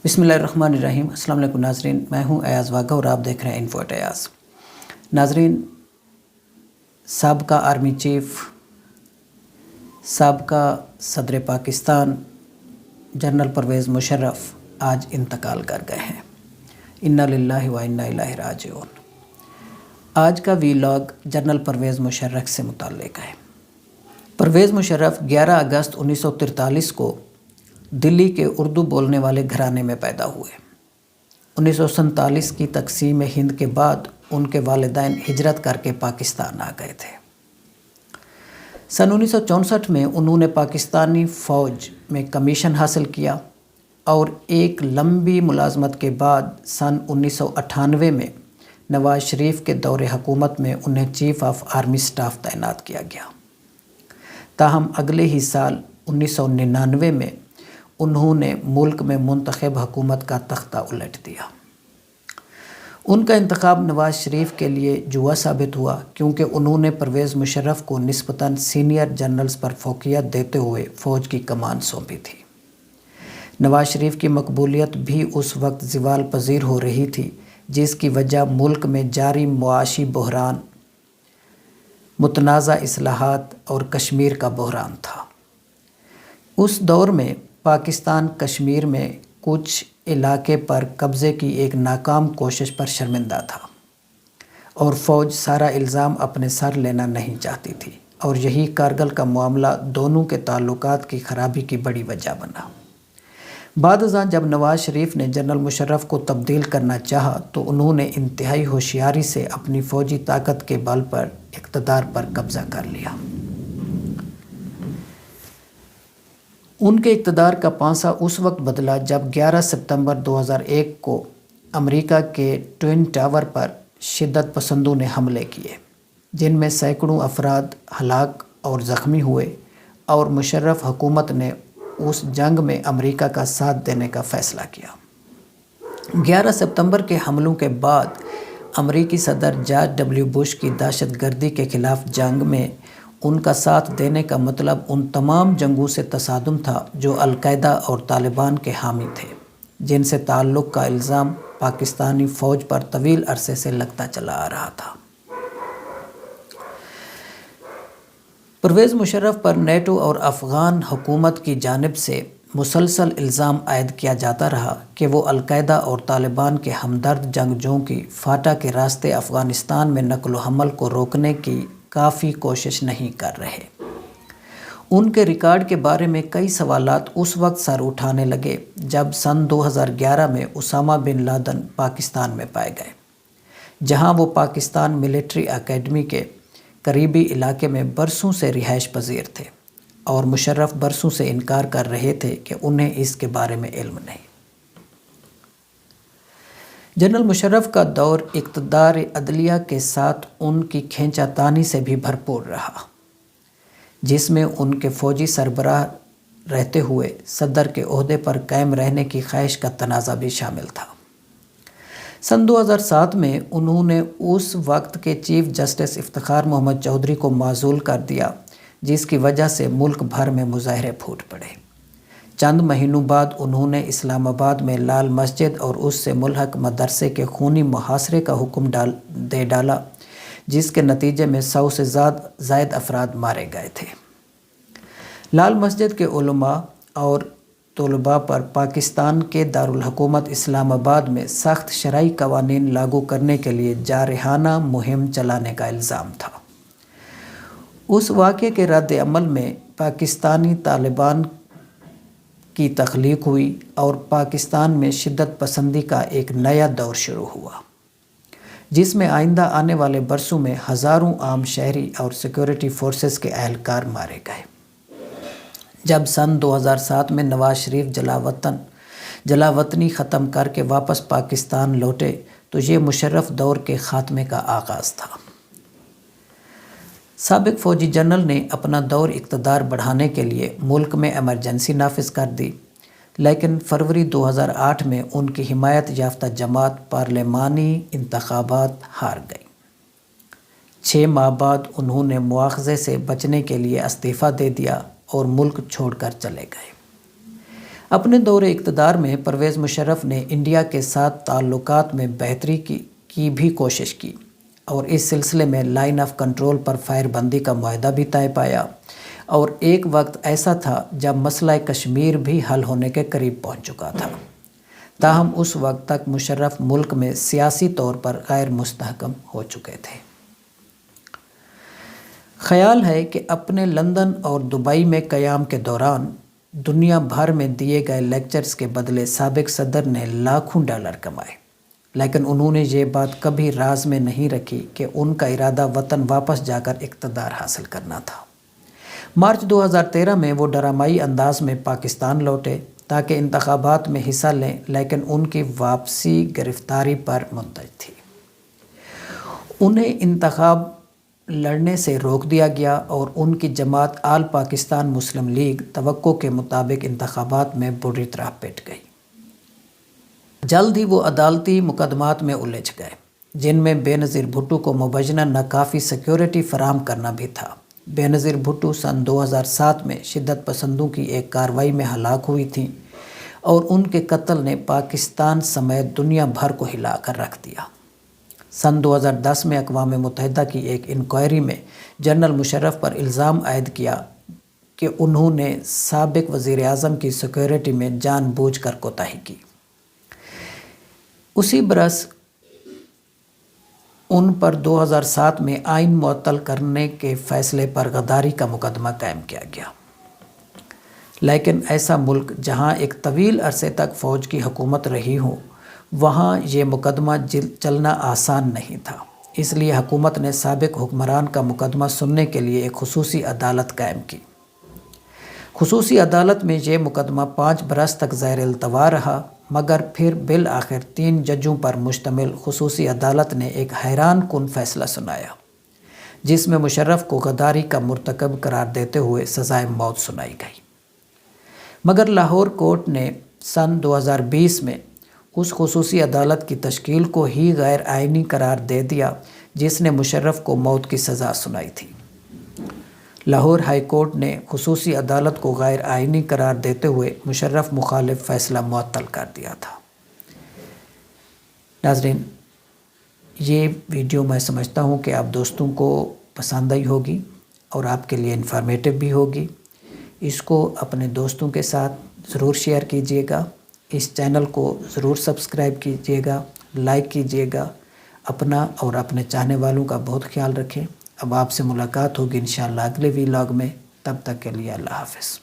بسم اللہ الرحمن الرحیم۔ السلام علیکم ناظرین، میں ہوں ایاز واگا اور آپ دیکھ رہے ہیں انفو ایٹ ایاز۔ ناظرین، سابقہ آرمی چیف، سابقہ صدر پاکستان جنرل پرویز مشرف آج انتقال کر گئے ہیں۔ انا للہ و انا الیہ راجعون۔ آج کا ویلاگ جنرل پرویز مشرف سے متعلق ہے۔ پرویز مشرف 11 اگست 1943 کو دلی کے اردو بولنے والے گھرانے میں پیدا ہوئے۔ 1947 کی تقسیم ہند کے بعد ان کے والدین ہجرت کر کے پاکستان آ گئے تھے۔ سن 1964 میں انہوں نے پاکستانی فوج میں کمیشن حاصل کیا اور ایک لمبی ملازمت کے بعد سن 1998 میں نواز شریف کے دور حکومت میں انہیں چیف آف آرمی سٹاف تعینات کیا گیا۔ تاہم اگلے ہی سال 1999 میں انہوں نے ملک میں منتخب حکومت کا تختہ الٹ دیا۔ ان کا انتخاب نواز شریف کے لیے جوا ثابت ہوا، کیونکہ انہوں نے پرویز مشرف کو نسبتاً سینئر جنرلز پر فوقیت دیتے ہوئے فوج کی کمان سونپی تھی۔ نواز شریف کی مقبولیت بھی اس وقت زوال پذیر ہو رہی تھی، جس کی وجہ ملک میں جاری معاشی بحران، متنازع اصلاحات اور کشمیر کا بحران تھا۔ اس دور میں پاکستان کشمیر میں کچھ علاقے پر قبضے کی ایک ناکام کوشش پر شرمندہ تھا اور فوج سارا الزام اپنے سر لینا نہیں چاہتی تھی، اور یہی کارگل کا معاملہ دونوں کے تعلقات کی خرابی کی بڑی وجہ بنا۔ بعد ازاں جب نواز شریف نے جنرل مشرف کو تبدیل کرنا چاہا تو انہوں نے انتہائی ہوشیاری سے اپنی فوجی طاقت کے بل پر اقتدار پر قبضہ کر لیا۔ ان کے اقتدار کا پانسا اس وقت بدلا جب 11 ستمبر 2001 کو امریکہ کے ٹوئن ٹاور پر شدت پسندوں نے حملے کیے، جن میں سینکڑوں افراد ہلاک اور زخمی ہوئے، اور مشرف حکومت نے اس جنگ میں امریکہ کا ساتھ دینے کا فیصلہ کیا۔ 11 ستمبر کے حملوں کے بعد امریکی صدر جارج ڈبلیو بش کی دہشت گردی کے خلاف جنگ میں ان کا ساتھ دینے کا مطلب ان تمام جنگوں سے تصادم تھا جو القاعدہ اور طالبان کے حامی تھے، جن سے تعلق کا الزام پاکستانی فوج پر طویل عرصے سے لگتا چلا آ رہا تھا۔ پرویز مشرف پر نیٹو اور افغان حکومت کی جانب سے مسلسل الزام عائد کیا جاتا رہا کہ وہ القاعدہ اور طالبان کے ہمدرد جنگجوؤں کی فاٹا کے راستے افغانستان میں نقل و حمل کو روکنے کی کافی کوشش نہیں کر رہے۔ ان کے ریکارڈ کے بارے میں کئی سوالات اس وقت سر اٹھانے لگے جب سن 2011 میں اسامہ بن لادن پاکستان میں پائے گئے، جہاں وہ پاکستان ملٹری اکیڈمی کے قریبی علاقے میں برسوں سے رہائش پذیر تھے، اور مشرف برسوں سے انکار کر رہے تھے کہ انہیں اس کے بارے میں علم نہیں۔ جنرل مشرف کا دور اقتدار عدلیہ کے ساتھ ان کی کھینچا تانی سے بھی بھرپور رہا، جس میں ان کے فوجی سربراہ رہتے ہوئے صدر کے عہدے پر قائم رہنے کی خواہش کا تنازع بھی شامل تھا۔ سن 2007 میں انہوں نے اس وقت کے چیف جسٹس افتخار محمد چودھری کو معزول کر دیا، جس کی وجہ سے ملک بھر میں مظاہرے پھوٹ پڑے۔ چند مہینوں بعد انہوں نے اسلام آباد میں لال مسجد اور اس سے ملحق مدرسے کے خونی محاصرے کا حکم دے ڈالا، جس کے نتیجے میں 100 سے زائد افراد مارے گئے تھے۔ لال مسجد کے علماء اور طلباء پر پاکستان کے دارالحکومت اسلام آباد میں سخت شرعی قوانین لاگو کرنے کے لیے جارحانہ مہم چلانے کا الزام تھا۔ اس واقعے کے رد عمل میں پاکستانی طالبان کی تخلیق ہوئی اور پاکستان میں شدت پسندی کا ایک نیا دور شروع ہوا، جس میں آئندہ آنے والے برسوں میں ہزاروں عام شہری اور سیکورٹی فورسز کے اہلکار مارے گئے۔ جب سن 2007 میں نواز شریف جلا وطنی ختم کر کے واپس پاکستان لوٹے تو یہ مشرف دور کے خاتمے کا آغاز تھا۔ سابق فوجی جنرل نے اپنا دور اقتدار بڑھانے کے لیے ملک میں ایمرجنسی نافذ کر دی، لیکن فروری 2008 میں ان کی حمایت یافتہ جماعت پارلیمانی انتخابات ہار گئی۔ 6 ماہ بعد انہوں نے مواخذے سے بچنے کے لیے استعفیٰ دے دیا اور ملک چھوڑ کر چلے گئے۔ اپنے دور اقتدار میں پرویز مشرف نے انڈیا کے ساتھ تعلقات میں بہتری کی بھی کوشش کی اور اس سلسلے میں line of control per fire بندی کا معاہدہ بھی طے پایا، اور ایک وقت ایسا تھا جب مسئلہ کشمیر بھی حل ہونے کے قریب پہنچ چکا تھا۔ تاہم اس وقت تک مشرف ملک میں سیاسی طور پر غیر مستحکم ہو چکے تھے۔ خیال ہے کہ اپنے لندن اور دبئی میں قیام کے دوران دنیا بھر میں دیے گئے لیکچرز کے بدلے سابق صدر نے لاکھوں ڈالر کمائے، لیکن انہوں نے یہ بات کبھی راز میں نہیں رکھی کہ ان کا ارادہ وطن واپس جا کر اقتدار حاصل کرنا تھا۔ مارچ 2013 میں وہ ڈرامائی انداز میں پاکستان لوٹے تاکہ انتخابات میں حصہ لیں، لیکن ان کی واپسی گرفتاری پر منتج تھی۔ انہیں انتخاب لڑنے سے روک دیا گیا اور ان کی جماعت آل پاکستان مسلم لیگ توقع کے مطابق انتخابات میں بری طرح پٹ گئی۔ جلد ہی وہ عدالتی مقدمات میں الجھ گئے، جن میں بے نظیر بھٹو کو مبینہ ناکافی سیکیورٹی فراہم کرنا بھی تھا۔ بے نظیر بھٹو سن 2007 میں شدت پسندوں کی ایک کارروائی میں ہلاک ہوئی تھیں اور ان کے قتل نے پاکستان سمیت دنیا بھر کو ہلا کر رکھ دیا۔ سن 2010 میں اقوام متحدہ کی ایک انکوائری میں جنرل مشرف پر الزام عائد کیا کہ انہوں نے سابق وزیر اعظم کی سیکیورٹی میں جان بوجھ کر کوتاہی کی۔ اسی برس ان پر 2007 میں آئین معطل کرنے کے فیصلے پر غداری کا مقدمہ قائم کیا گیا، لیکن ایسا ملک جہاں ایک طویل عرصے تک فوج کی حکومت رہی ہو، وہاں یہ مقدمہ چلنا آسان نہیں تھا۔ اس لیے حکومت نے سابق حکمران کا مقدمہ سننے کے لیے ایک خصوصی عدالت قائم کی۔ خصوصی عدالت میں یہ مقدمہ 5 برس تک زیر التوا رہا، مگر پھر بالآخر 3 ججوں پر مشتمل خصوصی عدالت نے ایک حیران کن فیصلہ سنایا، جس میں مشرف کو غداری کا مرتکب قرار دیتے ہوئے سزائے موت سنائی گئی۔ مگر لاہور کورٹ نے سن 2020 میں اس خصوصی عدالت کی تشکیل کو ہی غیر آئینی قرار دے دیا جس نے مشرف کو موت کی سزا سنائی تھی۔ لاہور ہائی کورٹ نے خصوصی عدالت کو غیر آئینی قرار دیتے ہوئے مشرف مخالف فیصلہ معطل کر دیا تھا۔ ناظرین، یہ ویڈیو میں سمجھتا ہوں کہ آپ دوستوں کو پسند آئی ہوگی اور آپ کے لیے انفارمیٹیو بھی ہوگی۔ اس کو اپنے دوستوں کے ساتھ ضرور شیئر کیجیے گا، اس چینل کو ضرور سبسکرائب کیجیے گا، لائک کیجیے گا۔ اپنا اور اپنے چاہنے والوں کا بہت خیال رکھیں۔ اب آپ سے ملاقات ہوگی انشاءاللہ اگلے ویلاگ میں، تب تک کے لیے اللہ حافظ۔